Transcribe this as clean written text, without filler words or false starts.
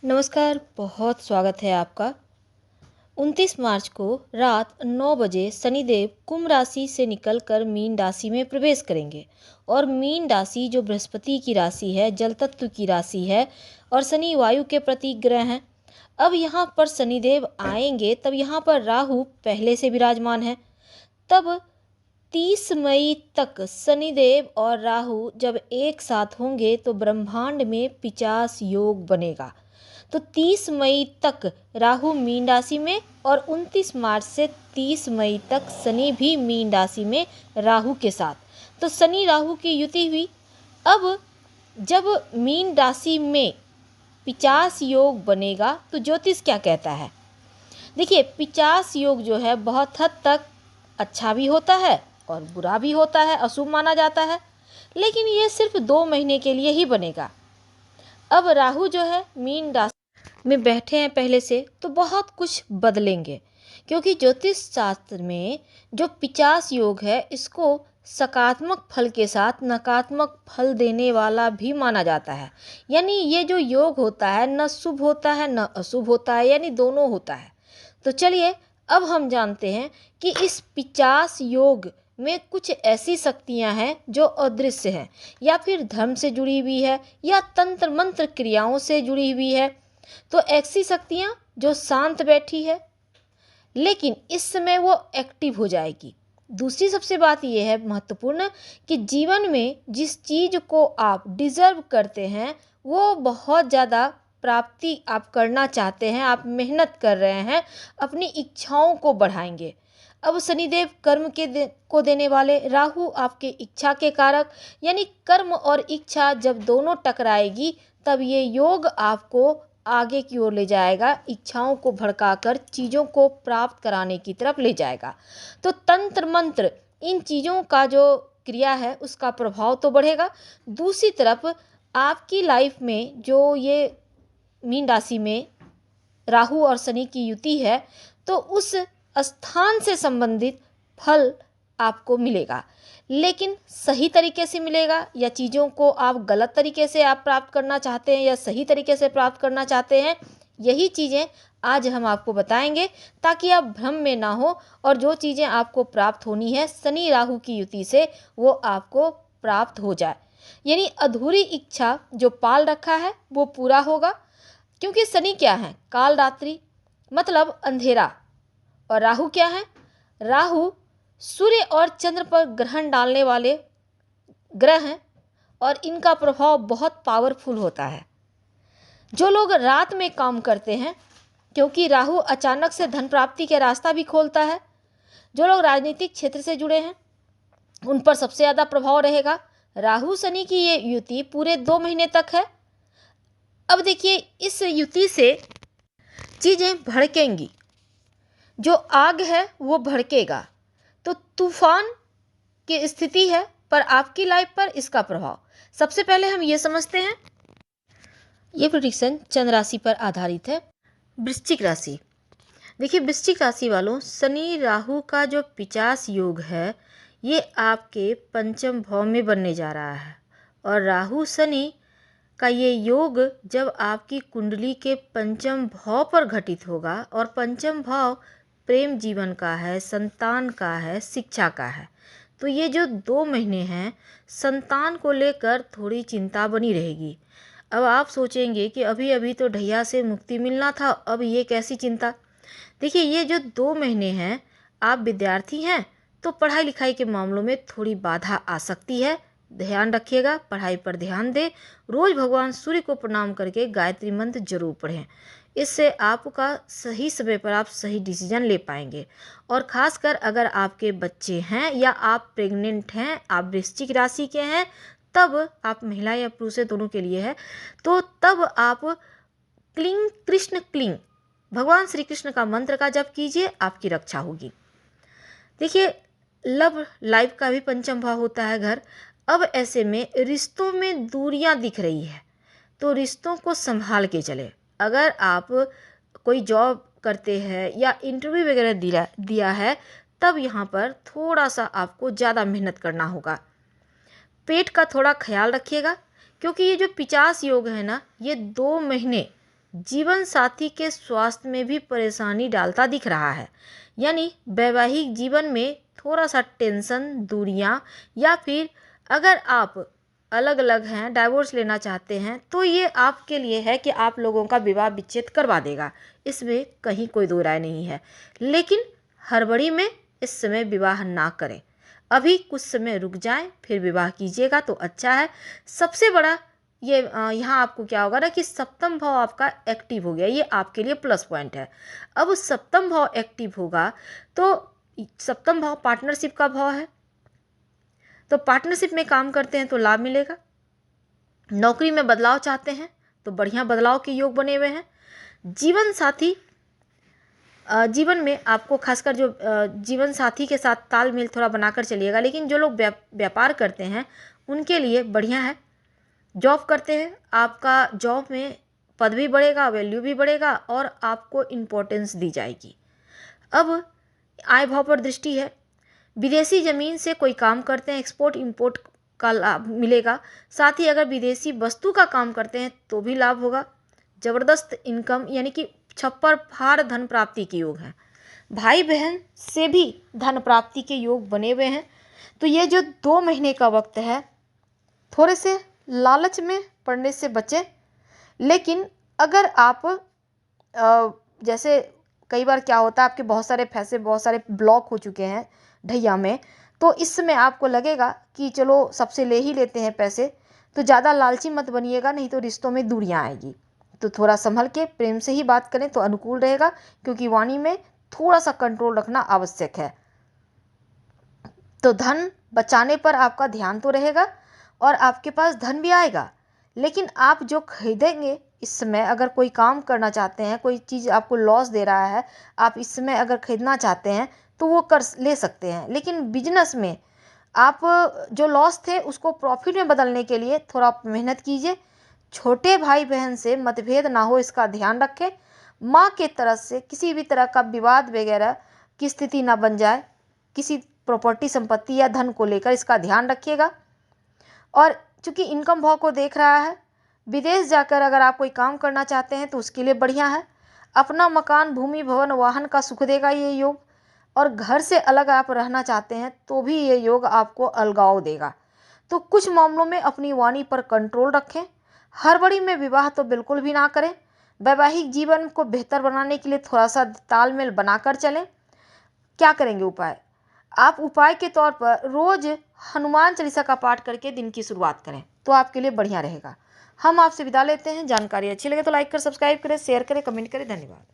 नमस्कार, बहुत स्वागत है आपका। 29 मार्च को रात 9 बजे शनिदेव कुंभ राशि से निकलकर मीन राशि में प्रवेश करेंगे। और मीन राशि जो बृहस्पति की राशि है, जल तत्व की राशि है और शनि वायु के प्रतीक ग्रह हैं। अब यहाँ पर शनिदेव आएंगे तब यहाँ पर राहु पहले से विराजमान है। तब 30 मई तक शनिदेव और राहु जब एक साथ होंगे तो ब्रह्मांड में 50 योग बनेगा। तो 30 मई तक राहु मीन राशि में और 29 मार्च से 30 मई तक शनि भी मीन राशि में राहु के साथ। तो शनि राहु की युति हुई। अब जब मीन राशि में 50 योग बनेगा तो ज्योतिष क्या कहता है? देखिए, 50 योग जो है बहुत हद तक अच्छा भी होता है और बुरा भी होता है, अशुभ माना जाता है, लेकिन ये सिर्फ 2 महीने के लिए ही बनेगा। अब राहु जो है मीन राशि में बैठे हैं पहले से, तो बहुत कुछ बदलेंगे, क्योंकि ज्योतिष शास्त्र में जो 50 योग है इसको सकारात्मक फल के साथ नकारात्मक फल देने वाला भी माना जाता है। यानी ये जो योग होता है न शुभ होता है न अशुभ होता है, यानी दोनों होता है। तो चलिए अब हम जानते हैं कि इस 50 योग में कुछ ऐसी शक्तियां हैं जो अदृश्य हैं या फिर धर्म से जुड़ी हुई है या तंत्र मंत्र क्रियाओं से जुड़ी हुई है। तो ऐसी शक्तियां जो शांत बैठी है लेकिन इस समय वो एक्टिव हो जाएगी। दूसरी सबसे बात यह है महत्वपूर्ण कि जीवन में जिस चीज़ को आप डिज़र्व करते हैं वो बहुत ज़्यादा प्राप्ति आप करना चाहते हैं, आप मेहनत कर रहे हैं, अपनी इच्छाओं को बढ़ाएंगे। अब शनिदेव कर्म को देने वाले, राहु आपके इच्छा के कारक, यानी कर्म और इच्छा जब दोनों टकराएगी तब ये योग आपको आगे की ओर ले जाएगा, इच्छाओं को भड़काकर चीज़ों को प्राप्त कराने की तरफ ले जाएगा। तो तंत्र मंत्र इन चीज़ों का जो क्रिया है उसका प्रभाव तो बढ़ेगा। दूसरी तरफ आपकी लाइफ में जो ये मीन राशि में राहु और शनि की युति है तो उस स्थान से संबंधित फल आपको मिलेगा, लेकिन सही तरीके से मिलेगा या चीज़ों को आप गलत तरीके से आप प्राप्त करना चाहते हैं या सही तरीके से प्राप्त करना चाहते हैं, यही चीज़ें आज हम आपको बताएंगे ताकि आप भ्रम में ना हो और जो चीज़ें आपको प्राप्त होनी है शनि राहु की युति से वो आपको प्राप्त हो जाए। यानी अधूरी इच्छा जो पाल रखा है वो पूरा होगा, क्योंकि शनि क्या है? काल रात्रि मतलब अंधेरा। और राहु क्या है? राहु सूर्य और चंद्र पर ग्रहण डालने वाले ग्रह हैं और इनका प्रभाव बहुत पावरफुल होता है। जो लोग रात में काम करते हैं, क्योंकि राहु अचानक से धन प्राप्ति के रास्ता भी खोलता है। जो लोग राजनीतिक क्षेत्र से जुड़े हैं उन पर सबसे ज़्यादा प्रभाव रहेगा। राहु शनि की ये युति पूरे 2 महीने तक है। अब देखिए, इस युति से चीज़ें भड़केंगी, जो आग है वो भड़केगा, तो तूफान की स्थिति है पर आपकी लाइफ पर इसका प्रभाव। सबसे पहले हम ये समझते हैं, ये प्रेडिक्शन चंद्र राशि पर आधारित है। वृश्चिक राशि, देखिए वृश्चिक राशि वालों, शनि राहु का जो 50 योग है ये आपके पंचम भाव में बनने जा रहा है। और राहु शनि का ये योग जब आपकी कुंडली के पंचम भाव पर घटित होगा, और पंचम भाव प्रेम जीवन का है, संतान का है, शिक्षा का है, तो ये जो 2 महीने हैं संतान को लेकर थोड़ी चिंता बनी रहेगी। अब आप सोचेंगे कि अभी अभी तो ढैया से मुक्ति मिलना था, अब ये कैसी चिंता? देखिए, ये जो 2 महीने हैं, आप विद्यार्थी हैं तो पढ़ाई लिखाई के मामलों में थोड़ी बाधा आ सकती है, ध्यान रखिएगा, पढ़ाई पर ध्यान दें। रोज़ भगवान सूर्य को प्रणाम करके गायत्री मंत्र जरूर पढ़ें, इससे आपका सही समय पर आप सही डिसीजन ले पाएंगे। और ख़ासकर अगर आपके बच्चे हैं या आप प्रेग्नेंट हैं, आप वृश्चिक राशि के हैं, तब आप महिला या पुरुष दोनों के लिए है, तो तब आप क्लीं कृष्ण क्लीं भगवान श्री कृष्ण का मंत्र का जप कीजिए, आपकी रक्षा होगी। देखिए, लव लाइफ का भी पंचम भाव होता है घर। अब ऐसे में रिश्तों में दूरियां दिख रही है तो रिश्तों को संभाल के चले। अगर आप कोई जॉब करते हैं या इंटरव्यू वगैरह दिया है तब यहाँ पर थोड़ा सा आपको ज़्यादा मेहनत करना होगा। पेट का थोड़ा ख्याल रखिएगा, क्योंकि ये जो 50 योग है ना, ये 2 महीने जीवन साथी के स्वास्थ्य में भी परेशानी डालता दिख रहा है। यानी वैवाहिक जीवन में थोड़ा सा टेंशन, दूरियां, या फिर अगर आप अलग अलग हैं, डाइवोर्स लेना चाहते हैं, तो ये आपके लिए है कि आप लोगों का विवाह विच्छेद करवा देगा। इसमें कहीं कोई दो राय नहीं है। लेकिन हड़बड़ी में इस समय विवाह ना करें। अभी कुछ समय रुक जाएं, फिर विवाह कीजिएगा तो अच्छा है। सबसे बड़ा ये यहाँ आपको क्या होगा ना कि सप्तम भाव आपका एक्टिव हो गया, ये आपके लिए प्लस पॉइंट है। अब सप्तम भाव एक्टिव होगा तो सप्तम भाव पार्टनरशिप का भाव है, तो पार्टनरशिप में काम करते हैं तो लाभ मिलेगा। नौकरी में बदलाव चाहते हैं तो बढ़िया बदलाव के योग बने हुए हैं। जीवन साथी जीवन में आपको खासकर जो जीवन साथी के साथ तालमेल थोड़ा बनाकर चलिएगा। लेकिन जो लोग व्यापार करते हैं उनके लिए बढ़िया है। जॉब करते हैं, आपका जॉब में पद भी बढ़ेगा, वैल्यू भी बढ़ेगा और आपको इम्पोर्टेंस दी जाएगी। अब आय भाव पर दृष्टि है। विदेशी ज़मीन से कोई काम करते हैं, एक्सपोर्ट इंपोर्ट का लाभ मिलेगा। साथ ही अगर विदेशी वस्तु का काम करते हैं तो भी लाभ होगा। ज़बरदस्त इनकम यानी कि छप्पर फाड़ धन प्राप्ति के योग हैं। भाई बहन से भी धन प्राप्ति के योग बने हुए हैं। तो ये जो 2 महीने का वक्त है, थोड़े से लालच में पड़ने से बचें। लेकिन अगर आप जैसे कई बार क्या होता है, आपके बहुत सारे पैसे बहुत सारे ब्लॉक हो चुके हैं ढैया में, तो इस समय आपको लगेगा कि चलो सबसे ले ही लेते हैं पैसे, तो ज़्यादा लालची मत बनिएगा, नहीं तो रिश्तों में दूरियां आएगी। तो थोड़ा संभल के प्रेम से ही बात करें तो अनुकूल रहेगा, क्योंकि वाणी में थोड़ा सा कंट्रोल रखना आवश्यक है। तो धन बचाने पर आपका ध्यान तो रहेगा और आपके पास धन भी आएगा। लेकिन आप जो खरीदेंगे इस समय, अगर कोई काम करना चाहते हैं, कोई चीज़ आपको लॉस दे रहा है, आप इस समय अगर खरीदना चाहते हैं तो वो कर ले सकते हैं। लेकिन बिजनेस में आप जो लॉस थे उसको प्रॉफिट में बदलने के लिए थोड़ा मेहनत कीजिए। छोटे भाई बहन से मतभेद ना हो, इसका ध्यान रखें। माँ के तरफ से किसी भी तरह का विवाद वगैरह की स्थिति ना बन जाए, किसी प्रॉपर्टी संपत्ति या धन को लेकर, इसका ध्यान रखिएगा। और चूंकि इनकम भाव को देख रहा है, विदेश जाकर अगर आप कोई काम करना चाहते हैं तो उसके लिए बढ़िया है। अपना मकान, भूमि, भवन, वाहन का सुख देगा ये योग। और घर से अलग आप रहना चाहते हैं तो भी ये योग आपको अलगाव देगा। तो कुछ मामलों में अपनी वाणी पर कंट्रोल रखें। हड़बड़ी में विवाह तो बिल्कुल भी ना करें। वैवाहिक जीवन को बेहतर बनाने के लिए थोड़ा सा तालमेल बनाकर चलें। क्या करेंगे उपाय? आप उपाय के तौर पर रोज हनुमान चालीसा का पाठ करके दिन की शुरुआत करें तो आपके लिए बढ़िया रहेगा। हम आपसे विदा लेते हैं। जानकारी अच्छी लगे तो लाइक कर, सब्सक्राइब करें, शेयर करें, कमेंट करें। धन्यवाद।